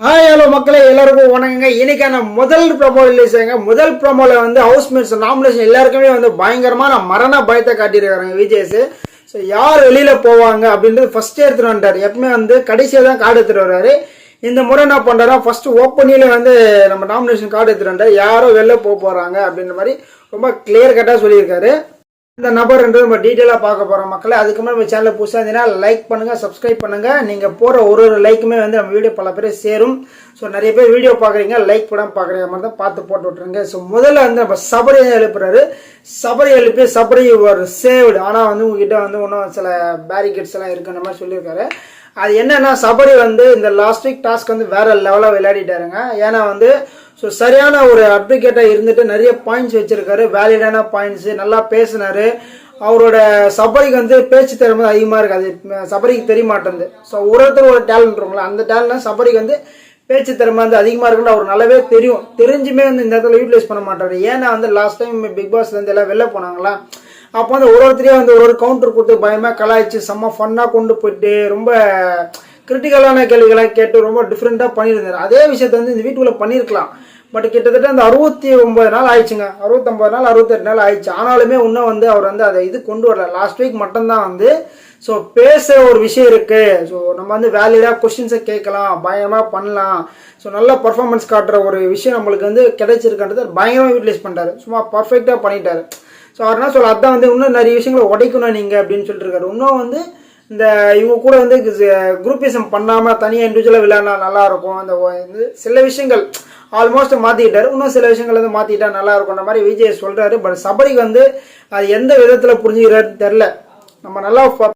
Hi hello மக்களே, எல்லாருக்கும் வணக்கங்க. இன்னைக்கான முதல் ப்ரோமோ ரிலீஸ் ஆகுங்க. முதல் ப்ரோமோல வந்து ஹவுஸ்மேட்ஸ் நாமினேஷன் எல்லாருக்குமே வந்து பயங்கரமான மரண பயத்தை காட்டியிருக்காங்க விஜேஸ். ஸோ யார் வெளியில போவாங்க அப்படின்றது ஃபர்ஸ்ட் எடுத்துட்டு வந்துட்டாரு. எப்பவுமே வந்து கடைசியாக தான் கார்டு எடுத்துட்டு வர்றாரு. இந்த முறை என்ன பண்றாரா, ஃபர்ஸ்ட் ஓப்பனில வந்து நம்ம நாமினேஷன் கார்டு எடுத்துட்டு வந்தாரு. யாரோ வெளில போறாங்க அப்படின்ற மாதிரி ரொம்ப கிளியர் கட்டா சொல்லியிருக்காரு. இந்த நபர்ன்றது நம்ம டீட்டெயிலாக பார்க்க போகிறோம் மக்களே. அதுக்கு முன்னாடி நம்ம சேனலை புதுசாக இருந்தீங்கன்னா லைக் பண்ணுங்கள், சப்ஸ்கிரைப் பண்ணுங்கள். நீங்கள் போகிற ஒரு லைக்குமே வந்து நம்ம வீடியோ பல பேர் சேரும். ஸோ நிறைய பேர் வீடியோ பார்க்குறீங்க, லைக் போடாமல் பார்க்குறீங்க மாதிரி தான் பார்த்து போட்டு விட்ருங்க. ஸோ முதல்ல வந்து நம்ம சபரியை எழுப்புறாரு. சபரி எழுப்பி சபரி ஒரு சேவ்டு, ஆனால் வந்து உங்ககிட்ட வந்து இன்னும் சில பேரிகேட்ஸ் எல்லாம் இருக்குன்ற மாதிரி சொல்லியிருக்காரு. அது என்னன்னா, சபரி வந்து இந்த லாஸ்ட் வீக் டாஸ்க் வந்து வேற லெவலாக விளையாடிட்டாருங்க. ஏன்னா வந்து ஸோ சரியான ஒரு அட்வொகேட்டாக இருந்துட்டு நிறைய பாயிண்ட்ஸ் வச்சிருக்காரு, வேலிடான பாயிண்ட்ஸ், நல்லா பேசினாரு. அவரோட சபரிக்கு வந்து பேச்சு திறமை அதிகமாக இருக்காது, சபரிக்கு தெரிய மாட்டேங்குது. ஸோ ஒருத்தர் ஒரு டேலண்ட் இருக்குங்களா, அந்த டேலண்ட் சபரிக்கு வந்து பேச்சு திறமை வந்து அதிகமாக இருக்குன்னு அவர் நல்லாவே தெரியும். தெரிஞ்சுமே வந்து இந்த இடத்துல யூட்டிலைஸ் பண்ண மாட்டாரு. ஏன்னா வந்து லாஸ்ட் டைம் பிக் பாஸ்லேருந்து எல்லாம் வெளில போனாங்களா, அப்போ வந்து ஒருத்தரையே வந்து ஒரு கவுண்டர் கொடுத்து பயமாக கலாய்ச்சி செம்ம ஃபன்னாக கொண்டு போயிட்டு ரொம்ப கிரிட்டிக்கலான கேள்விகளை கேட்டு ரொம்ப டிஃப்ரெண்ட்டாக பண்ணியிருந்தாரு. அதே விஷயத்த வந்து இந்த வீட்டுக்குள்ளே பண்ணியிருக்கலாம். பட் கிட்டத்தட்ட அந்த 69 நாள் ஆயிடுச்சுங்க, 69 நாள் 68 நாள் ஆயிடுச்சு. ஆனாலுமே இன்னும் வந்து அவர் வந்து அதை இது கொண்டு வரல. லாஸ்ட் வீக் மட்டும்தான் வந்து ஸோ பேச ஒரு விஷயம் இருக்கு, ஸோ நம்ம வந்து வேலிடாக கொஸ்டின்ஸை கேட்கலாம், பயங்கரமாக பண்ணலாம், ஸோ நல்ல பர்ஃபார்மன்ஸ் காட்டுற ஒரு விஷயம் நம்மளுக்கு வந்து கிடைச்சிருக்கன்றது பயங்கரமாக யூட்டிலைஸ் பண்ணிட்டாரு. சும்மா பர்ஃபெக்டாக பண்ணிட்டாரு. ஸோ அவர் என்ன சொல்ல, அதான் வந்து இன்னும் நிறைய விஷயங்களை உடைக்கணும் நீங்கள் அப்படின்னு சொல்லிட்டு இருக்காரு. இன்னும் வந்து இந்த இவங்க கூட வந்து குரூப்பிசம் பண்ணாமல் தனியாக இண்டிவிஜுவலாக விளையாடினா நல்லா இருக்கும். அந்த சில விஷயங்கள் ஆல்மோஸ்ட் மாற்றிக்கிட்டாரு. இன்னும் சில விஷயங்கள் வந்து மாற்றிக்கிட்டா நல்லா இருக்கும்ன்ற மாதிரி விஜய் சொல்கிறாரு. பட் சபரிக்கு வந்து அது எந்த விதத்தில் புரிஞ்சுக்கிறாருன்னு தெரில. நம்ம நல்லா